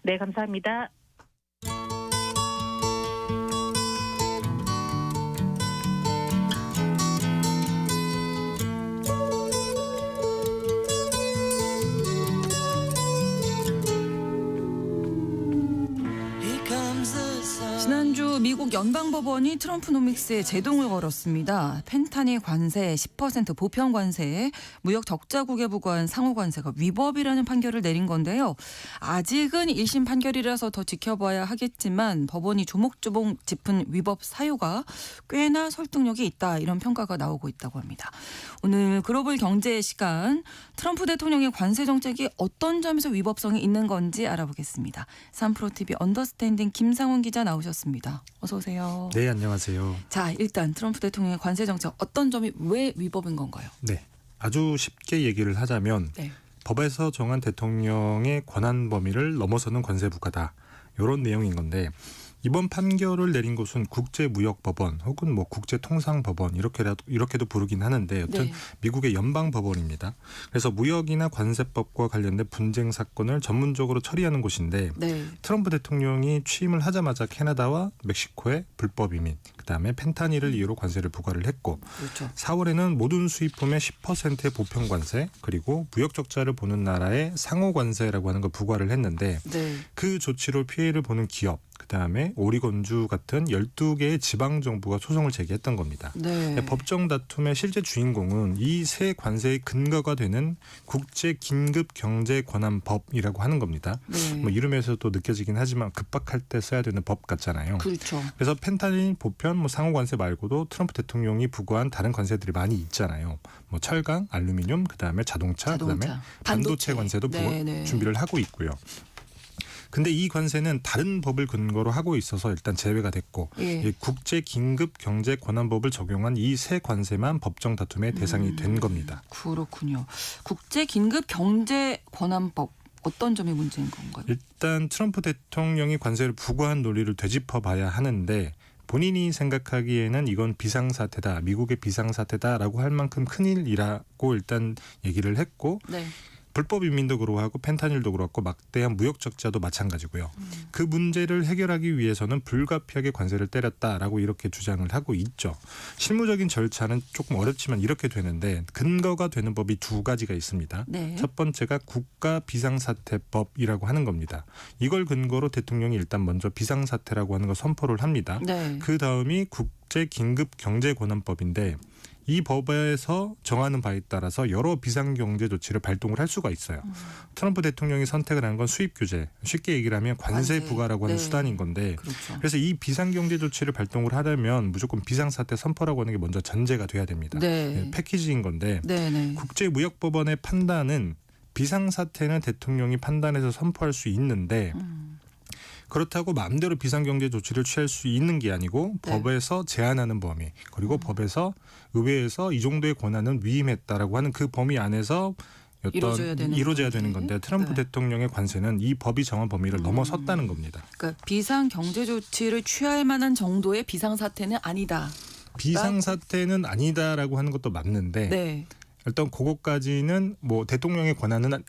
네, 감사합니다. 지난주 미국 연방법원이 트럼프노믹스에 제동을 걸었습니다. 펜타닐 관세 10% 보편 관세에 무역 적자국에 부과한 상호 관세가 위법이라는 판결을 내린 건데요. 아직은 1심 판결이라서 더 지켜봐야 하겠지만 법원이 조목조목 짚은 위법 사유가 꽤나 설득력이 있다, 이런 평가가 나오고 있다고 합니다. 오늘 글로벌 경제 시간, 트럼프 대통령의 관세 정책이 어떤 점에서 위법성이 있는 건지 알아보겠습니다. 3프로TV 언더스탠딩 김상훈 기자 나오셨습니다. 어서 오세요. 네, 안녕하세요. 자, 일단 트럼프 대통령의 관세 정책 어떤 점이 왜 위법인 건가요? 네, 아주 쉽게 얘기를 하자면 네. 법에서 정한 대통령의 권한 범위를 넘어서는 관세 부과다, 이런 내용인 건데, 이번 판결을 내린 곳은 국제무역법원 혹은 뭐 국제통상법원 이렇게도 부르긴 하는데, 여튼 네. 미국의 연방법원입니다. 그래서 무역이나 관세법과 관련된 분쟁 사건을 전문적으로 처리하는 곳인데, 네. 트럼프 대통령이 취임을 하자마자 캐나다와 멕시코에 불법 이민, 그다음에 펜타닐을 이유로 관세를 부과를 했고, 그렇죠. 4월에는 모든 수입품의 10%의 보편 관세, 그리고 무역 적자를 보는 나라의 상호 관세라고 하는 걸 부과를 했는데, 네. 그 조치로 피해를 보는 기업, 그다음에 오리건주 같은 12개의 지방 정부가 소송을 제기했던 겁니다. 네. 법정 다툼의 실제 주인공은 이 세 관세의 근거가 되는 국제 긴급 경제 권한 법이라고 하는 겁니다. 네. 뭐 이름에서도 느껴지긴 하지만 급박할 때 써야 되는 법 같잖아요. 그렇죠. 그래서 펜타닐 보편 상호 관세 말고도 트럼프 대통령이 부과한 다른 관세들이 많이 있잖아요. 뭐 철강, 알루미늄, 그다음에 자동차, 그다음에 반도체 관세도 준비를 하고 있고요. 근데 이 관세는 다른 법을 근거로 하고 있어서 일단 제외가 됐고, 예. 국제 긴급 경제 권한법을 적용한 이 세 관세만 법정 다툼의 대상이 된 겁니다. 그렇군요. 국제 긴급 경제 권한법, 어떤 점이 문제인 건가요? 일단 트럼프 대통령이 관세를 부과한 논리를 되짚어봐야 하는데, 본인이 생각하기에는 이건 비상사태다, 미국의 비상사태다라고 할 만큼 큰일이라고 일단 얘기를 했고, 네. 불법 이민도 그러하고 펜타닐도 그렇고 막대한 무역 적자도 마찬가지고요. 그 문제를 해결하기 위해서는 불가피하게 관세를 때렸다라고 이렇게 주장을 하고 있죠. 실무적인 절차는 조금 어렵지만 이렇게 되는데, 근거가 되는 법이 두 가지가 있습니다. 네. 첫 번째가 국가 비상사태법이라고 하는 겁니다. 이걸 근거로 대통령이 일단 먼저 비상사태라고 하는 걸 선포를 합니다. 네. 그 다음이 국제 긴급 경제 권한법인데, 이 법에서 정하는 바에 따라서 여러 비상경제 조치를 발동을 할 수가 있어요. 트럼프 대통령이 선택을 한 건 수입 규제, 쉽게 얘기를 하면 관세 부과라고 하는 수단인 건데, 그렇죠. 그래서 이 비상경제 조치를 발동을 하려면 무조건 비상사태 선포라고 하는 게 먼저 전제가 돼야 됩니다. 네. 패키지인 건데, 네. 국제무역법원의 판단은 비상사태는 대통령이 판단해서 선포할 수 있는데, 그렇다고 마음대로 비상경제 조치를 취할 수 있는 게 아니고, 네. 법에서 제한하는 범위, 그리고 법에서 의회에서 이 정도의 권한은 위임했다라고 하는 그 범위 안에서 이루어져야 되는 건데, 트럼프 대통령의 관세는 이 법이 정한 범위를 넘어섰다는 겁니다. 그러니까 비상경제 조치를 취할 만한 정도의 비상사태는 아니다. 비상사태는 아니다라고 하는 것도 맞는데, 네. 일단 그것까지는 뭐 대통령의 권한은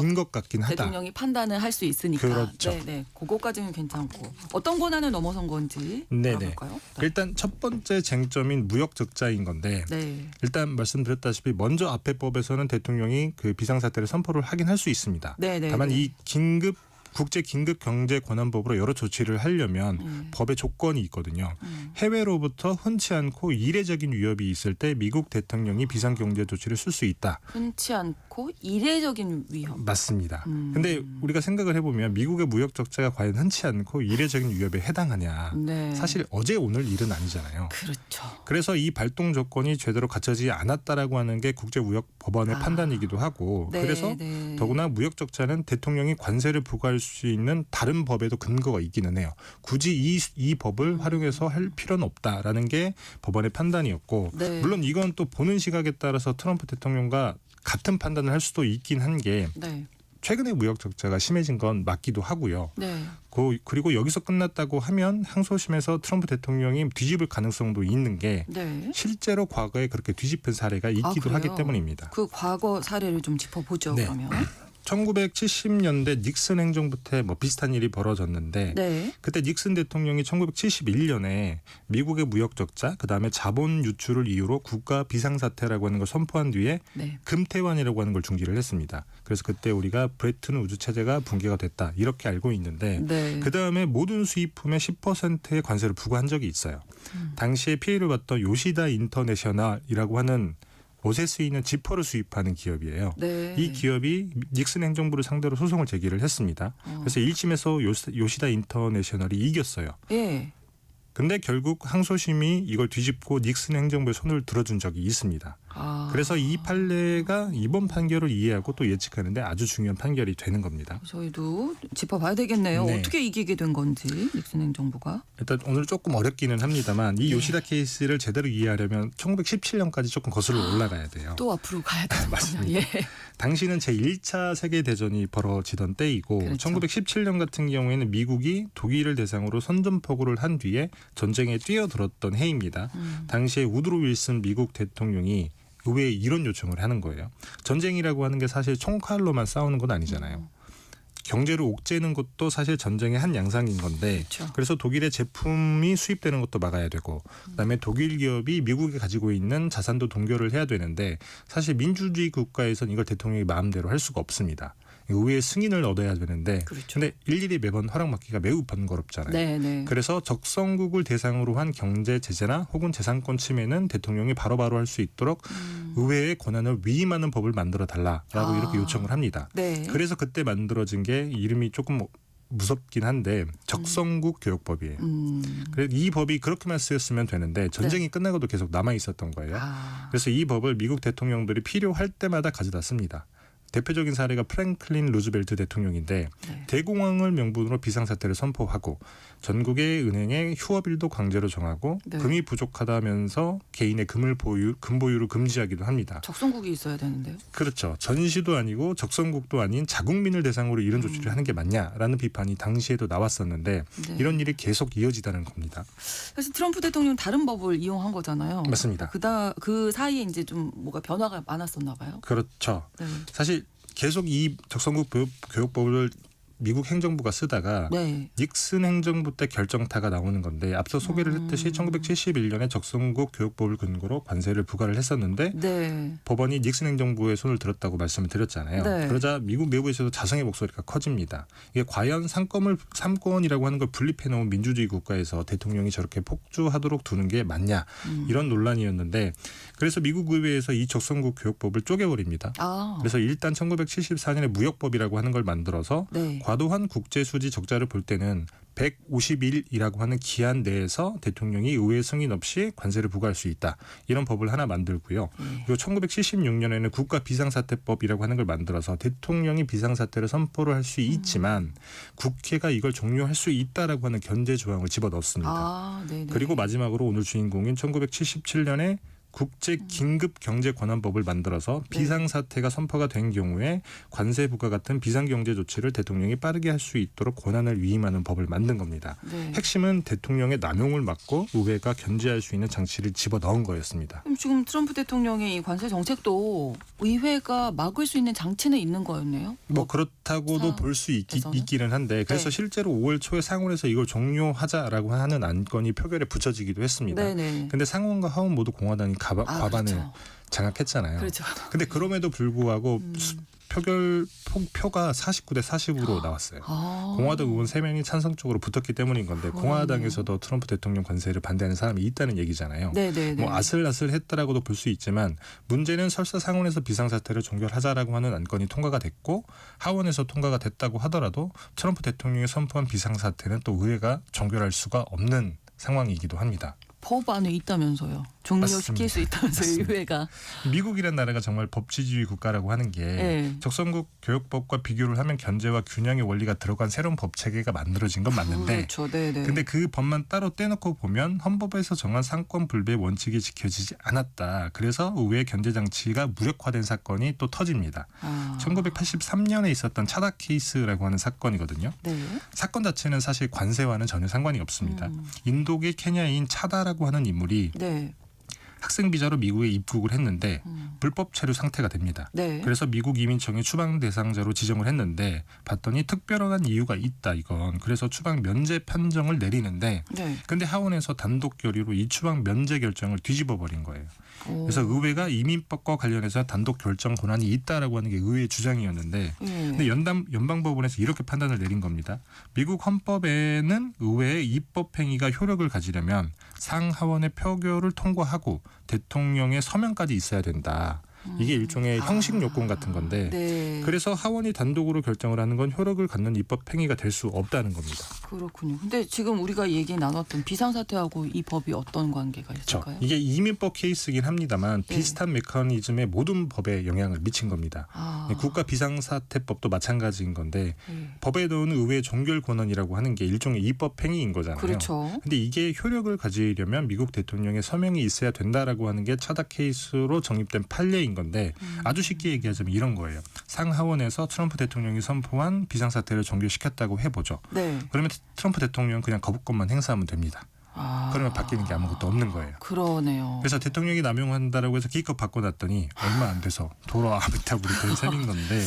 인 것 같긴 하다. 대통령이 판단을 할 수 있으니까. 그렇죠. 네. 그거까지는 괜찮고, 어떤 권한을 넘어선 건지 알아볼까요? 네. 일단 첫 번째 쟁점인 무역 적자인 건데, 네. 일단 말씀드렸다시피 먼저 앞에 법에서는 대통령이 그 비상사태를 선포를 하긴 할 수 있습니다. 다만 이 국제 긴급 경제 권한법으로 여러 조치를 하려면 법에 조건이 있거든요. 해외로부터 흔치 않고 이례적인 위협이 있을 때 미국 대통령이 비상경제 조치를 쓸 수 있다. 흔치 않고 이례적인 위협. 맞습니다. 근데 우리가 생각을 해보면 미국의 무역 적자가 과연 흔치 않고 이례적인 위협에 해당하냐. 네. 사실 어제 오늘 일은 아니잖아요. 그렇죠. 그래서 이 발동 조건이 제대로 갖춰지지 않았다라고 하는 게 국제무역법원의 판단이기도 하고, 그래서 더구나 무역 적자는 대통령이 관세를 부과할 수 있는 다른 법에도 근거가 있기는 해요. 굳이 이 법을 활용해서 할 필요는 없다라는 게 법원의 판단이었고, 물론 이건 또 보는 시각에 따라서 트럼프 대통령과 같은 판단을 할 수도 있긴 한 게, 최근에 무역 적자가 심해진 건 맞기도 하고요. 그리고 여기서 끝났다고 하면 항소심에서 트럼프 대통령이 뒤집을 가능성도 있는 게, 실제로 과거에 그렇게 뒤집은 사례가 있기도 하기 때문입니다. 그 과거 사례를 좀 짚어보죠. 그러면. 1970년대 닉슨 행정부 때 뭐 비슷한 일이 벌어졌는데 네. 그때 닉슨 대통령이 1971년에 미국의 무역 적자, 그다음에 자본 유출을 이유로 국가 비상사태라고 하는 걸 선포한 뒤에 네. 금태환이라고 하는 걸 중지를 했습니다. 그래서 그때 우리가 브레튼 우주 체제가 붕괴가 됐다 이렇게 알고 있는데 네. 그다음에 모든 수입품에 10%의 관세를 부과한 적이 있어요. 당시에 피해를 봤던 요시다 인터내셔널이라고 하는 옷에 쓰이는 지퍼를 수입하는 기업이에요. 네. 이 기업이 닉슨 행정부를 상대로 소송을 제기를 했습니다. 그래서 1심에서 요시다 인터내셔널이 이겼어요. 예. 근데 결국 항소심이 이걸 뒤집고 닉슨 행정부의 손을 들어준 적이 있습니다. 그래서 이 판례가 이번 판결을 이해하고 또 예측하는데 아주 중요한 판결이 되는 겁니다. 저희도 짚어봐야 되겠네요. 네. 어떻게 이기게 된 건지 닉슨 행정부가. 일단 오늘 조금 어렵기는 합니다만 이 요시다 케이스를 제대로 이해하려면 1917년까지 조금 거슬러 올라가야 돼요. 또 앞으로 가야 되는 맞습니다. 예. 당시는 제1차 세계대전이 벌어지던 때이고 그렇죠. 1917년 같은 경우에는 미국이 독일을 대상으로 선전포고를 한 뒤에 전쟁에 뛰어들었던 해입니다. 당시에 우드로 윌슨 미국 대통령이 의회에 이런 요청을 하는 거예요. 전쟁이라고 하는 게 사실 총칼로만 싸우는 건 아니잖아요. 경제를 옥죄는 것도 사실 전쟁의 한 양상인 건데 그렇죠. 그래서 독일의 제품이 수입되는 것도 막아야 되고 그다음에 독일 기업이 미국에 가지고 있는 자산도 동결을 해야 되는데 사실 민주주의 국가에선 이걸 대통령이 마음대로 할 수가 없습니다. 의회의 승인을 얻어야 되는데 그렇죠. 근데 일일이 매번 허락받기가 매우 번거롭잖아요. 네. 그래서 적성국을 대상으로 한 경제 제재나 혹은 재산권 침해는 대통령이 바로바로 할 수 있도록 의회의 권한을 위임하는 법을 만들어 달라라고 이렇게 요청을 합니다. 네. 그래서 그때 만들어진 게 이름이 조금 무섭긴 한데 적성국 교역법이에요. 그래서 이 법이 그렇게만 쓰였으면 되는데 전쟁이 끝나고도 계속 남아 있었던 거예요. 그래서 이 법을 미국 대통령들이 필요할 때마다 가져다 씁니다. 대표적인 사례가 프랭클린 루즈벨트 대통령인데 네. 대공황을 명분으로 비상사태를 선포하고 전국의 은행에 휴업일도 강제로 정하고 네. 금이 부족하다면서 개인의 금 보유를 금지하기도 합니다. 적성국이 있어야 되는데요. 그렇죠. 전시도 아니고 적성국도 아닌 자국민을 대상으로 이런 조치를 하는 게 맞냐라는 비판이 당시에도 나왔었는데 네. 이런 일이 계속 이어지다는 겁니다. 사실 트럼프 대통령 다른 법을 이용한 거잖아요. 맞습니다. 그 사이에 이제 좀 뭐가 변화가 많았었나 봐요. 그렇죠. 네. 사실 계속 이 적성국 교육법을 미국 행정부가 쓰다가 네. 닉슨 행정부 때 결정타가 나오는 건데 앞서 소개를 했듯이 1971년에 적성국 교육법을 근거로 관세를 부과를 했었는데 네. 법원이 닉슨 행정부의 손을 들었다고 말씀을 드렸잖아요. 네. 그러자 미국 내부에서도 자성의 목소리가 커집니다. 이게 과연 삼권이라고 하는 걸 분립해놓은 민주주의 국가에서 대통령이 저렇게 폭주하도록 두는 게 맞냐 이런 논란이었는데 그래서 미국 의회에서 이 적성국 교육법을 쪼개버립니다. 그래서 일단 1974년에 무역법이라고 하는 걸 만들어서 네. 과도한 국제수지 적자를 볼 때는 150일이라고 하는 기한 내에서 대통령이 의회 승인 없이 관세를 부과할 수 있다. 이런 법을 하나 만들고요. 그리고 1976년에는 국가 비상사태법이라고 하는 걸 만들어서 대통령이 비상사태를 선포를 할 수 있지만 국회가 이걸 종료할 수 있다라고 하는 견제 조항을 집어넣습니다. 그리고 마지막으로 오늘 주인공인 1977년에 국제 긴급 경제 권한법을 만들어서 비상사태가 선포가 된 경우에 관세 부과 같은 비상경제 조치를 대통령이 빠르게 할 수 있도록 권한을 위임하는 법을 만든 겁니다. 네. 핵심은 대통령의 남용을 막고 의회가 견제할 수 있는 장치를 집어넣은 거였습니다. 그럼 지금 트럼프 대통령의 이 관세 정책도 의회가 막을 수 있는 장치는 있는 거였네요. 뭐 그렇다고도 볼 수 있기는 한데 그래서 네. 실제로 5월 초에 상원에서 이걸 종료하자라고 하는 안건이 표결에 붙여지기도 했습니다. 근데 상원과 하원 모두 공화당이 과반을 그렇죠. 장악했잖아요. 그렇죠. 근데 그럼에도 불구하고 표가 49대 40으로 나왔어요. 공화당 의원 3명이 찬성적으로 붙었기 때문인 건데 공화당에서도 트럼프 대통령 관세를 반대하는 사람이 있다는 얘기잖아요. 뭐 아슬아슬했다라고도 볼 수 있지만 문제는 설사 상원에서 비상사태를 종결하자라고 하는 안건이 통과가 됐고 하원에서 통과가 됐다고 하더라도 트럼프 대통령이 선포한 비상사태는 또 의회가 종결할 수가 없는 상황이기도 합니다. 법 안에 있다면서요. 종료시킬 맞습니다. 수 있다면서요. 의회가. 미국이라는 나라가 정말 법치주의 국가라고 하는 게 적성국 교육법과 비교를 하면 견제와 균형의 원리가 들어간 새로운 법 체계가 만들어진 건 맞는데 그렇죠. 근데 그 법만 따로 떼놓고 보면 헌법에서 정한 상권 분배의 원칙이 지켜지지 않았다. 그래서 의회 견제 장치가 무력화된 사건이 또 터집니다. 1983년에 있었던 차다 케이스라고 하는 사건이거든요. 사건 자체는 사실 관세와는 전혀 상관이 없습니다. 인도계 케냐인 차다라고 하는 인물이 학생 비자로 미국에 입국을 했는데 불법 체류 상태가 됩니다. 네. 그래서 미국 이민청이 추방 대상자로 지정을 했는데 봤더니 특별한 이유가 있다 이건. 그래서 추방 면제 판정을 내리는데 네. 근데 하원에서 단독 결의로 이 추방 면제 결정을 뒤집어 버린 거예요. 그래서 의회가 이민법과 관련해서 단독 결정 권한이 있다라고 하는 게 의회의 주장이었는데 근데 연방법원에서 이렇게 판단을 내린 겁니다. 미국 헌법에는 의회의 입법 행위가 효력을 가지려면 상하원의 표결을 통과하고 대통령의 서명까지 있어야 된다. 이게 일종의 형식 요건 같은 건데 네. 그래서 하원이 단독으로 결정을 하는 건 효력을 갖는 입법 행위가 될 수 없다는 겁니다. 그렇군요. 근데 지금 우리가 얘기 나눴던 비상사태하고 이 법이 어떤 관계가 있을까요? 이게 이민법 케이스긴 합니다만 네. 비슷한 메커니즘의 모든 법에 영향을 미친 겁니다. 국가 비상사태법도 마찬가지인 건데 법에 넣은 의회 종결 권한이라고 하는 게 일종의 입법 행위인 거잖아요. 그렇죠. 근데 이게 효력을 가지려면 미국 대통령의 서명이 있어야 된다라고 하는 게 차다 케이스로 정립된 판례인 건데 아주 쉽게 얘기하자면 이런 거예요. 상하원에서 트럼프 대통령이 선포한 비상사태를 종결시켰다고 해보죠. 네. 그러면 트럼프 대통령은 그냥 거부권만 행사하면 됩니다. 그러면 바뀌는 게 아무것도 없는 거예요. 그러네요. 그래서 대통령이 남용한다라고 해서 기껏 바꿔놨더니 얼마 안 돼서 돌아와부터 우리 된 셈인 건데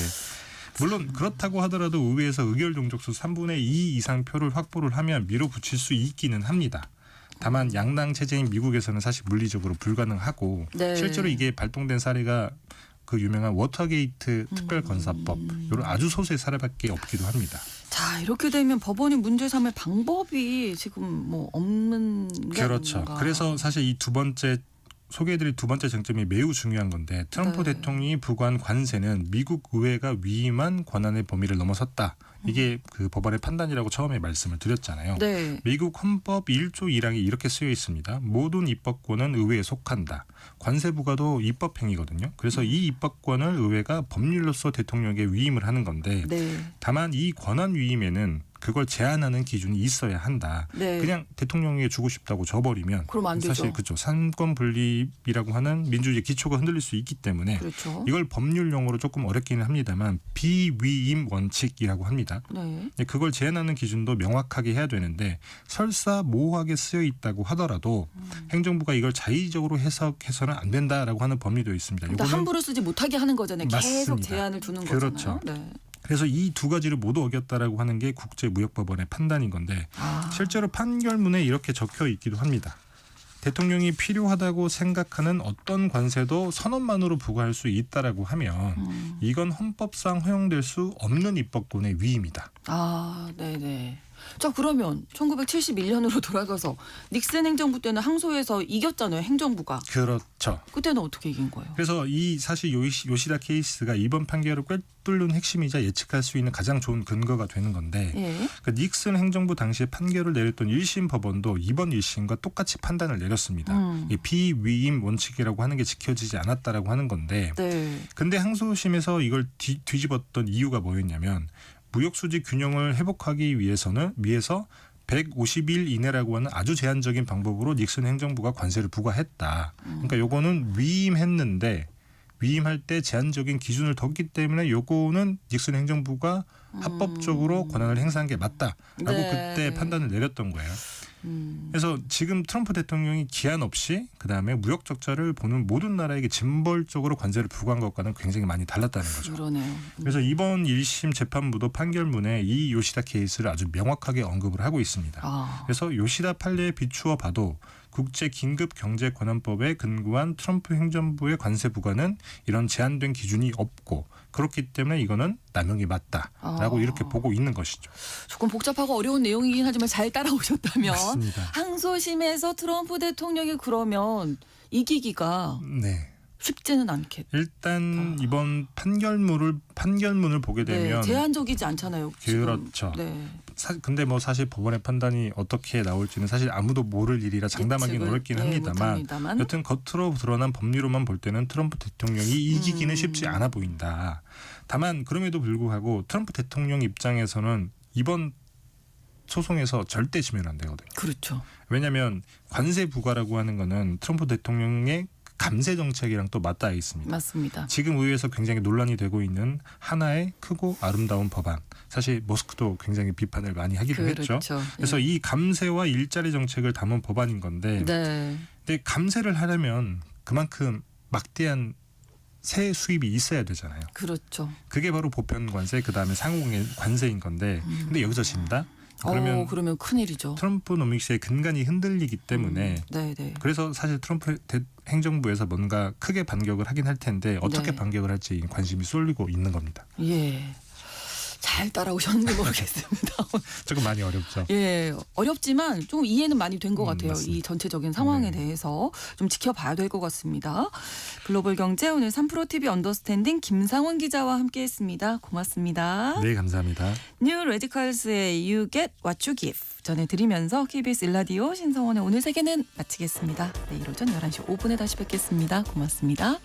물론 그렇다고 하더라도 의회에서 의결 종족수 3분의 2 이상 표를 확보를 하면 밀어붙일 수 있기는 합니다. 다만 양당 체제인 미국에서는 사실 물리적으로 불가능하고 네. 실제로 이게 발동된 사례가 그 유명한 워터게이트 특별검사법 이런 아주 소수의 사례밖에 없기도 합니다. 자, 이렇게 되면 법원이 문제 삼을 방법이 지금 뭐 없는 게 그렇죠. 아닌가. 그래서 사실 이 소개해드릴 두 번째 쟁점이 매우 중요한 건데 트럼프 네. 대통령이 부과한 관세는 미국 의회가 위임한 권한의 범위를 넘어섰다. 이게 그 법원의 판단이라고 처음에 말씀을 드렸잖아요. 네. 미국 헌법 1조 1항이 이렇게 쓰여 있습니다. 모든 입법권은 의회에 속한다. 관세 부과도 입법 행위거든요. 그래서 이 입법권을 의회가 법률로서 대통령에게 위임을 하는 건데 네. 다만 이 권한 위임에는 그걸 제한하는 기준이 있어야 한다. 네. 그냥 대통령에게 주고 싶다고 줘버리면 그럼 안 되죠. 사실 그렇죠. 삼권 분립이라고 하는 민주주의 기초가 흔들릴 수 있기 때문에 그렇죠. 이걸 법률 용어로 조금 어렵기는 합니다만 비위임 원칙이라고 합니다. 네. 그걸 제한하는 기준도 명확하게 해야 되는데 설사 모호하게 쓰여 있다고 하더라도 행정부가 이걸 자의적으로 해석해서는 안 된다라고 하는 법리도 있습니다. 그러니까 함부로 쓰지 못하게 하는 거잖아요. 계속 맞습니다. 제한을 두는 그렇죠. 거잖아요. 네. 그래서 이 두 가지를 모두 어겼다라고 하는 게 국제무역법원의 판단인 건데 실제로 판결문에 이렇게 적혀 있기도 합니다. 대통령이 필요하다고 생각하는 어떤 관세도 선언만으로 부과할 수 있다라고 하면 이건 헌법상 허용될 수 없는 입법권의 위임이다. 네네. 자, 그러면 1971년으로 돌아가서 닉슨 행정부 때는 항소에서 이겼잖아요. 행정부가. 그렇죠. 그때는 어떻게 이긴 거예요? 그래서 이 사실 요시다 케이스가 이번 판결을 꿰뚫는 핵심이자 예측할 수 있는 가장 좋은 근거가 되는 건데 예. 그 닉슨 행정부 당시에 판결을 내렸던 1심 법원도 이번 1심과 똑같이 판단을 내렸습니다. 이 비위임 원칙이라고 하는 게 지켜지지 않았다라고 하는 건데 네. 근데 항소심에서 이걸 뒤집었던 이유가 뭐였냐면 무역수지 균형을 회복하기 위해서 150일 이내라고 하는 아주 제한적인 방법으로 닉슨 행정부가 관세를 부과했다. 그러니까 요거는 위임했는데 위임할 때 제한적인 기준을 뒀기 때문에 요거는 닉슨 행정부가 합법적으로 권한을 행사한 게 맞다라고 네. 그때 판단을 내렸던 거예요. 그래서 지금 트럼프 대통령이 기한 없이 그다음에 무역 적자를 보는 모든 나라에게 징벌적으로 관세를 부과한 것과는 굉장히 많이 달랐다는 거죠. 그러네요. 그래서 이번 1심 재판부도 판결문에 이 요시다 케이스를 아주 명확하게 언급을 하고 있습니다. 그래서 요시다 판례에 비추어 봐도 국제 긴급 경제 권한법에 근거한 트럼프 행정부의 관세 부과는 이런 제한된 기준이 없고 그렇기 때문에 이거는 남용이 맞다라고 이렇게 보고 있는 것이죠. 조금 복잡하고 어려운 내용이긴 하지만 잘 따라오셨다면 맞습니다. 항소심에서 트럼프 대통령이 그러면 이기기가 쉽지는 않겠다. 일단 이번 판결문을 보게 되면 제한적이지 않잖아요. 그렇죠. 네. 근데 뭐 사실 법원의 판단이 어떻게 나올지는 사실 아무도 모를 일이라 장담하기는 어렵긴 합니다만 여튼 겉으로 드러난 법리로만 볼 때는 트럼프 대통령이 이기기는 쉽지 않아 보인다. 다만 그럼에도 불구하고 트럼프 대통령 입장에서는 이번 소송에서 절대 지면 안 되거든요. 그렇죠. 왜냐하면 관세 부과라고 하는 거는 트럼프 대통령의 감세 정책이랑 또 맞닿아 있습니다. 맞습니다. 지금 의회에서 굉장히 논란이 되고 있는 하나의 크고 아름다운 법안. 사실 모스크도 굉장히 비판을 많이 하기도 했죠. 그래서 이 감세와 일자리 정책을 담은 법안인 건데 근데 감세를 하려면 그만큼 막대한 세 수입이 있어야 되잖아요. 그렇죠. 그게 바로 보편 관세, 그다음에 상호 관세인 건데, 근데 여기서 진다? 그러면 큰일이죠. 트럼프노믹스의 근간이 흔들리기 때문에 네네. 그래서 사실 트럼프 행정부에서 뭔가 크게 반격을 하긴 할 텐데 어떻게 네. 반격을 할지 관심이 쏠리고 있는 겁니다. 예. 잘 따라오셨는지 모르겠습니다. 조금 많이 어렵죠. 예, 어렵지만 좀 이해는 많이 된 것 같아요. 맞습니다. 이 전체적인 상황에 네. 대해서 좀 지켜봐야 될 것 같습니다. 글로벌 경제 오늘 3프로 TV 언더스탠딩 김상원 기자와 함께했습니다. 고맙습니다. 네, 감사합니다. 뉴 레디컬스의 You Get What You Give 전해드리면서 KBS 일라디오 신성원의 오늘 세계는 마치겠습니다. 내일 오전 11시 5분에 다시 뵙겠습니다. 고맙습니다.